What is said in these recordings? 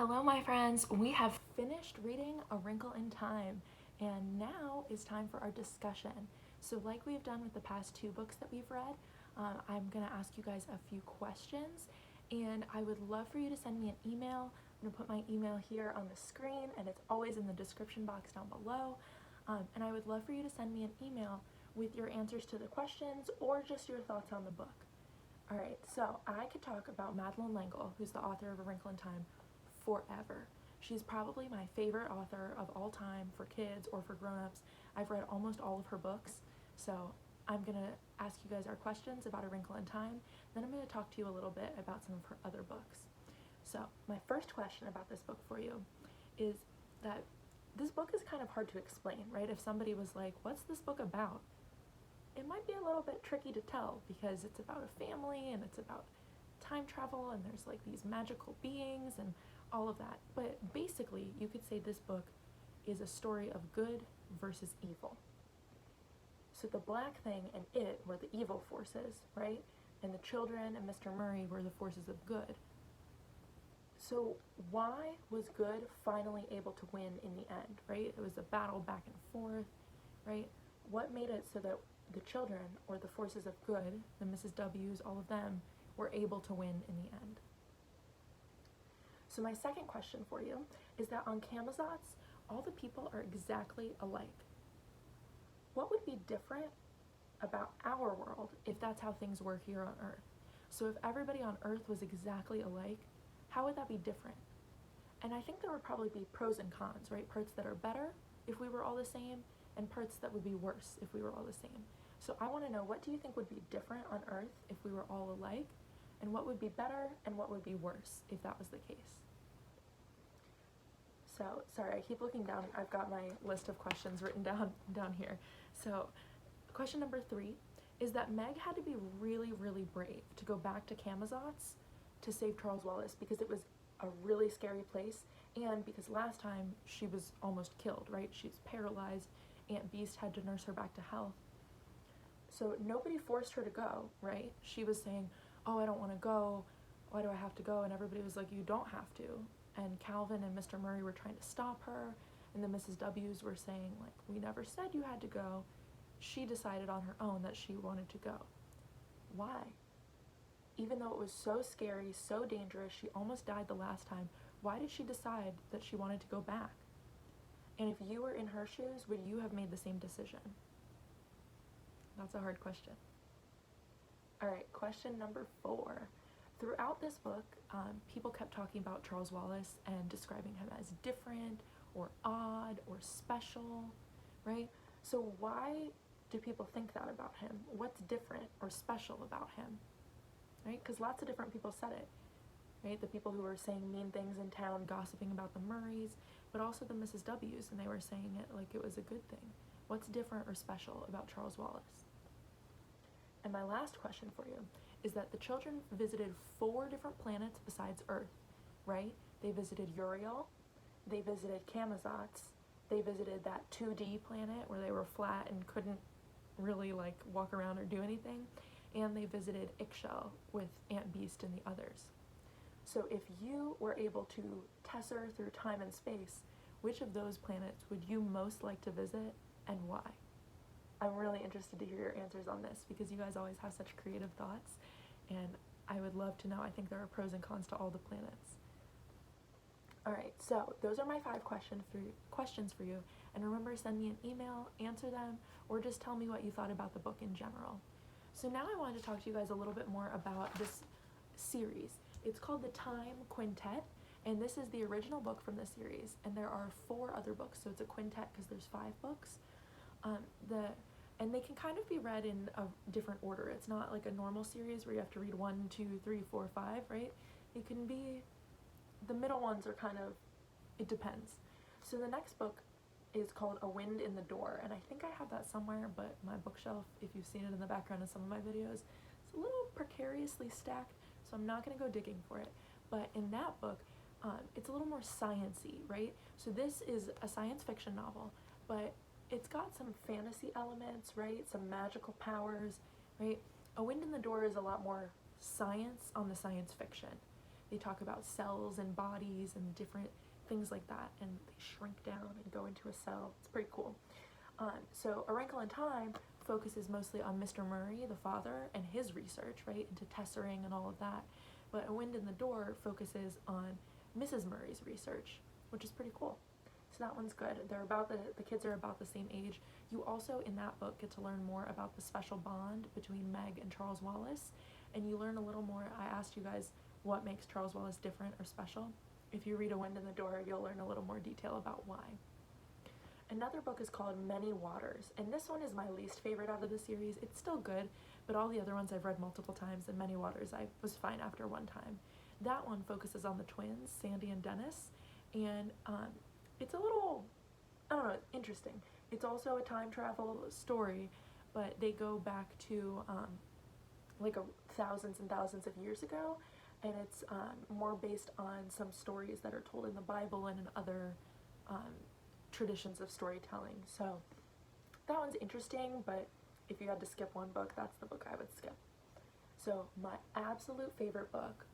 Hello, my friends. We have finished reading A Wrinkle in Time, and now is time for our discussion. So, like we've done with the past two books that we've read, I'm going to ask you guys a few questions, and I would love for you to send me an email. I'm going to put my email here on the screen, and it's always in the description box down below. And I would love for you to send me an email with your answers to the questions or just your thoughts on the book. Alright, so I could talk about Madeleine L'Engle, who's the author of A Wrinkle in Time, forever. She's probably my favorite author of all time for kids or for grown-ups. I've read almost all of her books, so I'm going to ask you guys our questions about A Wrinkle in Time, then I'm going to talk to you a little bit about some of her other books. So my first question about this book for you is that this book is kind of hard to explain, right? If somebody was like, what's this book about? It might be a little bit tricky to tell because it's about a family and it's about time travel and there's like these magical beings and all of that. But basically, you could say this book is a story of good versus evil. So the black thing and it were the evil forces, right? And the children and Mr. Murray were the forces of good. So why was good finally able to win in the end, right? It was a battle back and forth, right? What made it so that the children, or the forces of good, the Mrs. W's, all of them, were able to win in the end? So my second question for you is that on Camazotz, all the people are exactly alike. What would be different about our world if that's how things were here on Earth? So if everybody on Earth was exactly alike, how would that be different? And I think there would probably be pros and cons, right? Parts that are better if we were all the same, and parts that would be worse if we were all the same. So I want to know, what do you think would be different on Earth if we were all alike? And what would be better and what would be worse if that was the case? So, sorry, I keep looking down. I've got my list of questions written down here. So, question number 3 is that Meg had to be really, really brave to go back to Camazotz to save Charles Wallace because it was a really scary place, and because last time she was almost killed, right? She's paralyzed. Aunt Beast had to nurse her back to health. So nobody forced her to go, right? She was saying, oh, I don't want to go. Why do I have to go? And everybody was like, you don't have to. And Calvin and Mr. Murray were trying to stop her, and the Mrs. W's were saying, like, we never said you had to go. She decided on her own that she wanted to go. Why? Even though it was so scary, so dangerous, she almost died the last time, why did she decide that she wanted to go back? And if you were in her shoes, would you have made the same decision? That's a hard question. Alright, question number 4. Throughout this book, people kept talking about Charles Wallace and describing him as different or odd or special, right? So why do people think that about him? What's different or special about him, right? Because lots of different people said it, right? The people who were saying mean things in town, gossiping about the Murrays, but also the Mrs. W's, and they were saying it like it was a good thing. What's different or special about Charles Wallace? And my last question for you is that the children visited 4 different planets besides Earth, right? They visited Uriel, they visited Camazotz, they visited that 2D planet where they were flat and couldn't really like walk around or do anything, and they visited Ixchel with Aunt Beast and the others. So if you were able to tesser through time and space, which of those planets would you most like to visit and why? I'm really interested to hear your answers on this because you guys always have such creative thoughts, and I would love to know. I think there are pros and cons to all the planets. Alright, so those are my 5 questions for you, and remember, send me an email, answer them, or just tell me what you thought about the book in general. So now I wanted to talk to you guys a little bit more about this series. It's called the Time Quintet, and this is the original book from the series, and there are 4 other books, so it's a quintet because there's 5 books. And they can kind of be read in a different order. It's not like a normal series where you have to read 1, 2, 3, 4, 5, right? It can be, the middle ones are kind of, it depends. So the next book is called A Wind in the Door, and I think I have that somewhere, but my bookshelf, if you've seen it in the background of some of my videos, it's a little precariously stacked, so I'm not going to go digging for it. But in that book, it's a little more science-y, right? So this is a science fiction novel, but it's got some fantasy elements, right? Some magical powers, right? A Wind in the Door is a lot more science on the science fiction. they talk about cells and bodies and different things like that, and they shrink down and go into a cell. It's pretty cool. So A Wrinkle in Time focuses mostly on Mr. Murray, the father, and his research, right, into tessering and all of that. But A Wind in the Door focuses on Mrs. Murray's research, which is pretty cool. So that one's good. They're about the kids are about the same age. You also, in that book, get to learn more about the special bond between Meg and Charles Wallace, and you learn a little more. I asked you guys what makes Charles Wallace different or special. If you read A Wind in the Door, you'll learn a little more detail about why. Another book is called Many Waters, and this one is my least favorite out of the series. It's still good, but all the other ones I've read multiple times, and Many Waters I was fine after one time. That one focuses on the twins, Sandy and Dennis, and it's a little, I don't know, interesting. It's also a time travel story, but they go back to like thousands and thousands of years ago, and it's more based on some stories that are told in the Bible and in other traditions of storytelling. So that one's interesting, but if you had to skip one book, that's the book I would skip. So my absolute favorite book,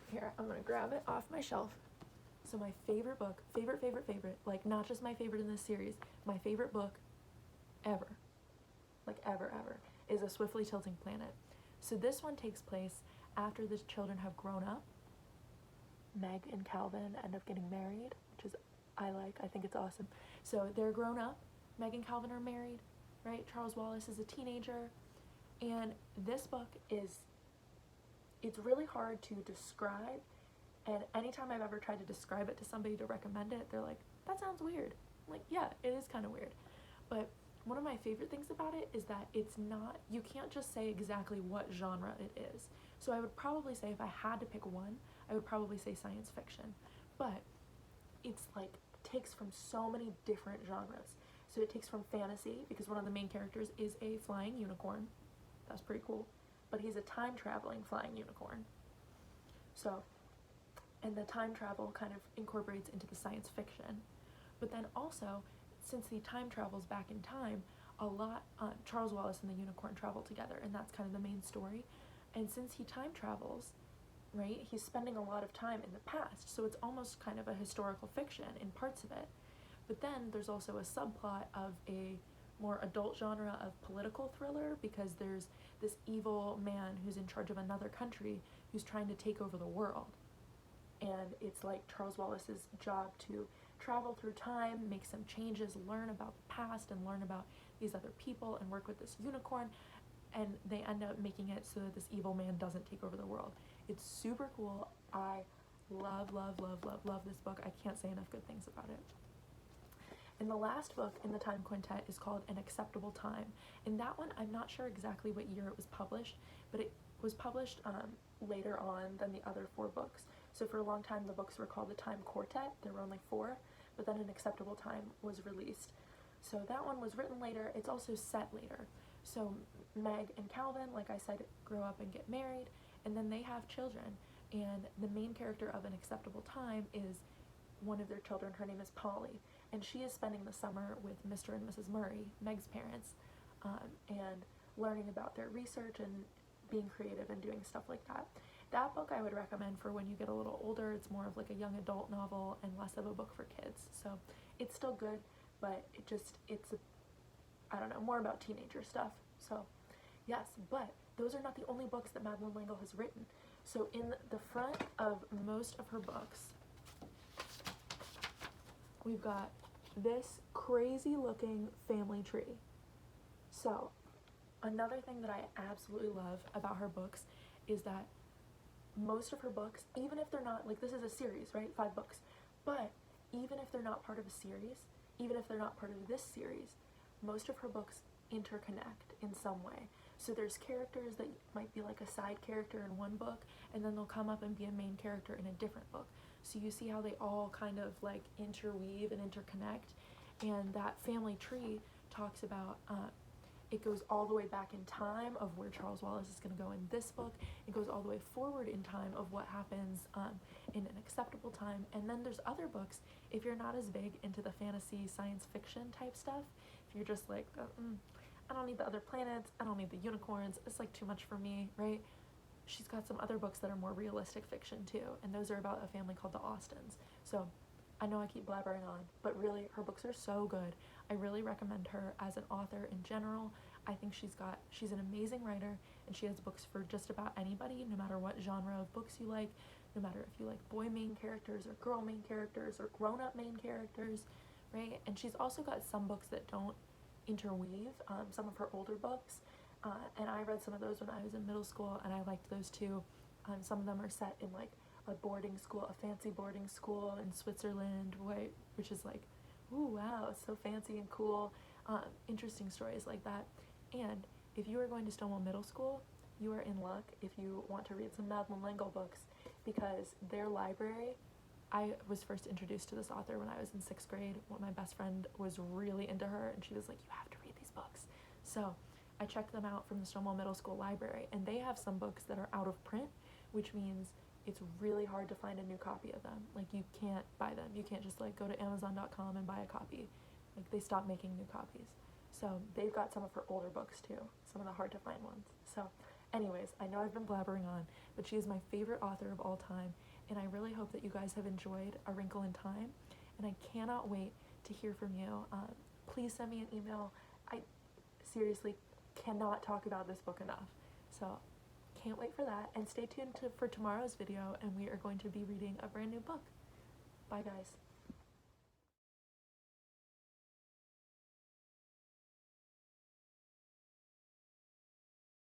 here, I'm gonna grab it off my shelf. So my favorite book, favorite, like not just my favorite in this series, my favorite book ever, like ever, is A Swiftly Tilting Planet. So this one takes place after the children have grown up. Meg and Calvin end up getting married, which is, I think it's awesome. So they're grown up, Meg and Calvin are married, right? Charles Wallace is a teenager, and this book it's really hard to describe, and anytime I've ever tried to describe it to somebody to recommend it, they're like, that sounds weird. I'm like, yeah, it is kind of weird. But one of my favorite things about it is that it's not, you can't just say exactly what genre it is. So I would probably say, if I had to pick one, I would probably say science fiction. But it's like, takes from so many different genres. So it takes from fantasy, because one of the main characters is a flying unicorn. That's pretty cool. But he's a time-traveling flying unicorn. So, and the time travel kind of incorporates into the science fiction. But then also, since he time travels back in time, a lot, Charles Wallace and the unicorn travel together, and that's kind of the main story. And since he time travels, right, he's spending a lot of time in the past, so it's almost kind of a historical fiction in parts of it. But then there's also a subplot of a more adult genre of political thriller, because there's this evil man who's in charge of another country who's trying to take over the world. And it's like Charles Wallace's job to travel through time, make some changes, learn about the past, and learn about these other people, and work with this unicorn, and they end up making it so that this evil man doesn't take over the world. It's super cool. I love this book. I can't say enough good things about it. And the last book in the Time Quintet is called An Acceptable Time. And that one, I'm not sure exactly what year it was published, but it was published later on than the other 4 books. So for a long time, the books were called the Time Quartet. There were only 4, but then An Acceptable Time was released. So that one was written later. It's also set later. So Meg and Calvin, like I said, grow up and get married, and then they have children. And the main character of An Acceptable Time is one of their children. Her name is Polly, and she is spending the summer with Mr. and Mrs. Murray, Meg's parents, and learning about their research and being creative and doing stuff like that. That book I would recommend for when you get a little older. It's more of like a young adult novel and less of a book for kids. So it's still good, but I don't know, more about teenager stuff. So yes, but those are not the only books that Madeleine L'Engle has written. So in the front of most of her books, we've got this crazy looking family tree. So another thing that I absolutely love about her books is that most of her books, even if they're not, like, this is a series, right, 5 books, but even if they're not part of a series, even if they're not part of this series, most of her books interconnect in some way. So there's characters that might be like a side character in one book, and then they'll come up and be a main character in a different book. So you see how they all kind of like interweave and interconnect. And that family tree talks about, it goes all the way back in time of where Charles Wallace is going to go in this book. It goes all the way forward in time of what happens in An Acceptable Time. And then there's other books, if you're not as big into the fantasy science fiction type stuff, if you're just like, I don't need the other planets, I don't need the unicorns, it's like too much for me, right? she's got some other books that are more realistic fiction too, and those are about a family called the Austins. So I know I keep blabbering on, but really her books are so good. I really recommend her as an author in general. I think she's an amazing writer, and she has books for just about anybody, no matter what genre of books you like, no matter if you like boy main characters or girl main characters or grown-up main characters, right? And she's also got some books that don't interweave, some of her older books, and I read some of those when I was in middle school, and I liked those too. Some of them are set in like a boarding school, a fancy boarding school in Switzerland, which is like, ooh, wow, it's so fancy and cool. Interesting stories like that. And if you are going to Stonewall Middle School, you are in luck if you want to read some Madeline L'Engle books, because their library, I was first introduced to this author when I was in 6th grade. My best friend was really into her, and she was like, you have to read these books. So I checked them out from the Stonewall Middle School library, and they have some books that are out of print, which means it's really hard to find a new copy of them. Like, you can't buy them. You can't just like go to Amazon.com and buy a copy. Like, they stopped making new copies. So they've got some of her older books too, some of the hard to find ones. So anyways, I know I've been blabbering on, but she is my favorite author of all time, and I really hope that you guys have enjoyed A Wrinkle in Time, and I cannot wait to hear from you. Please send me an email. I seriously cannot talk about this book enough. So can't wait for that, and stay tuned for tomorrow's video, and we are going to be reading a brand new book. Bye guys.